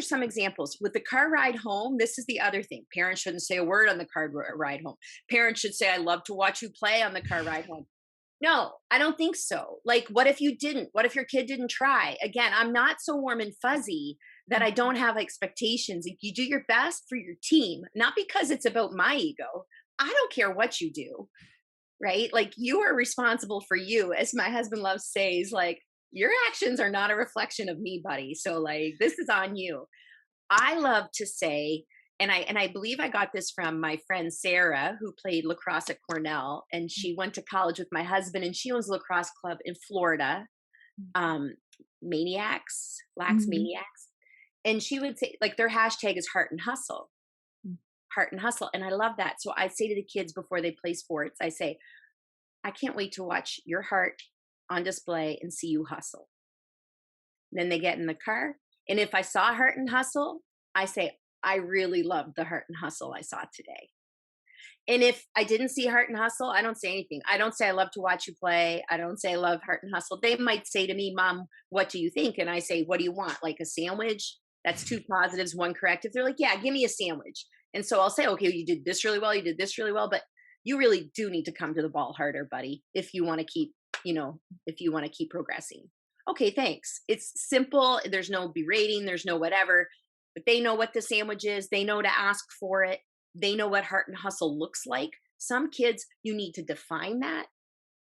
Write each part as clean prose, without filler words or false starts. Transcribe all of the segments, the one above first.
some examples with the car ride home. This is the other thing. Parents shouldn't say a word on the ride home. Parents should say, I love to watch you play on the car ride home. No, I don't think so. Like, what if you didn't? What if your kid didn't try? Again, I'm not so warm and fuzzy that I don't have expectations. If you do your best for your team, not because it's about my ego, I don't care what you do, right? Like, you are responsible for you. As my husband loves to say, he's like, your actions are not a reflection of me, buddy. So, like, this is on you. I love to say, and I believe I got this from my friend Sarah, who played lacrosse at Cornell, and she went to college with my husband, and she owns a lacrosse club in Florida, um, Maniacs, Lax Mhm. Maniacs, and she would say, like, their hashtag is heart and hustle, and I love that. So I say to the kids before they play sports, I say, I can't wait to watch your heart on display and see you hustle. Then they get in the car. And if I saw Heart and Hustle, I say, I really loved the Heart and Hustle I saw today. And if I didn't see Heart and Hustle, I don't say anything. I don't say, I love to watch you play. I don't say, I love Heart and Hustle. They might say to me, Mom, what do you think? And I say, what do you want? Like a sandwich? That's two positives, one corrective. They're like, yeah, give me a sandwich. And so I'll say, okay, you did this really well. You did this really well. But you really do need to come to the ball harder, buddy, if you want to keep, if you want to keep progressing. Okay, thanks. It's simple. There's no berating, there's no whatever, but they know what the sandwich is. They know to ask for it. They know what heart and hustle looks like. Some kids, you need to define that,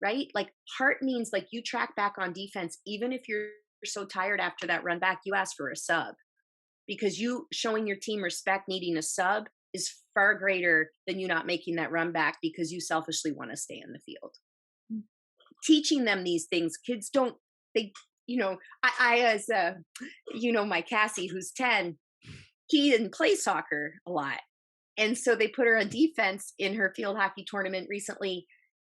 right? Like, heart means, like, you track back on defense, even if you're so tired after that run back, you ask for a sub, because you showing your team respect, needing a sub is far greater than you not making that run back because you selfishly want to stay in the field. Teaching them these things, kids don't, they, I as my Cassie, who's 10, he didn't play soccer a lot. And so they put her on defense in her field hockey tournament recently.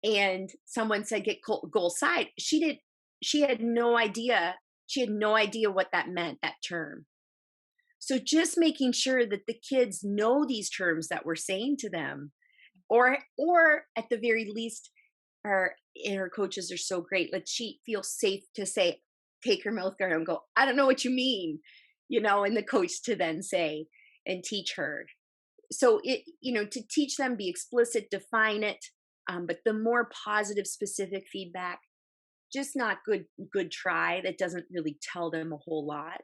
And someone said, get goal side. She had no idea. She had no idea what that meant, that term. So just making sure that the kids know these terms that we're saying to them, or at the very least, her coaches are so great. Like, she feels safe to say, take her mouth guard and go, I don't know what you mean, and the coach to then say and teach her. So to teach them, be explicit, define it, but the more positive, specific feedback, just not good try. That doesn't really tell them a whole lot.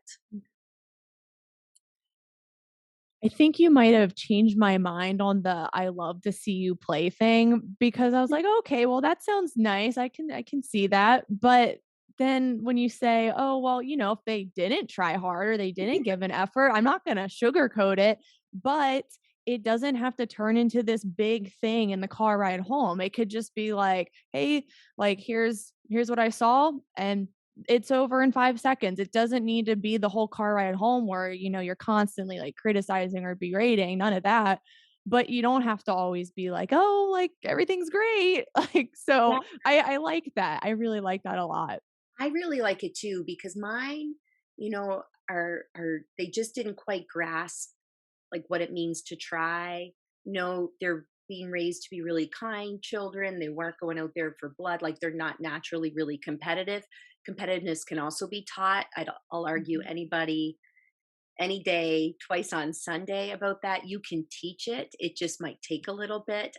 I think you might have changed my mind on the "I love to see you play" thing because I was like, "Okay, well, that sounds nice. I can see that." But then when you say, "Oh, well, if they didn't try hard or they didn't give an effort, I'm not gonna sugarcoat it, but it doesn't have to turn into this big thing in the car ride home. It could just be like, "Hey, like here's what I saw and it's over in 5 seconds." It doesn't need to be the whole car ride home where, you're constantly like criticizing or berating, none of that. But you don't have to always be like, "Oh, like everything's great." Like, so I like that. I really like that a lot. I really like it too, because mine, are they just didn't quite grasp, like, what it means to try. They're being raised to be really kind children. They weren't going out there for blood. Like, they're not naturally really competitive. Competitiveness can also be taught. I'll argue Mhm. anybody any day, twice on Sunday about that. You can teach it. It just might take a little bit.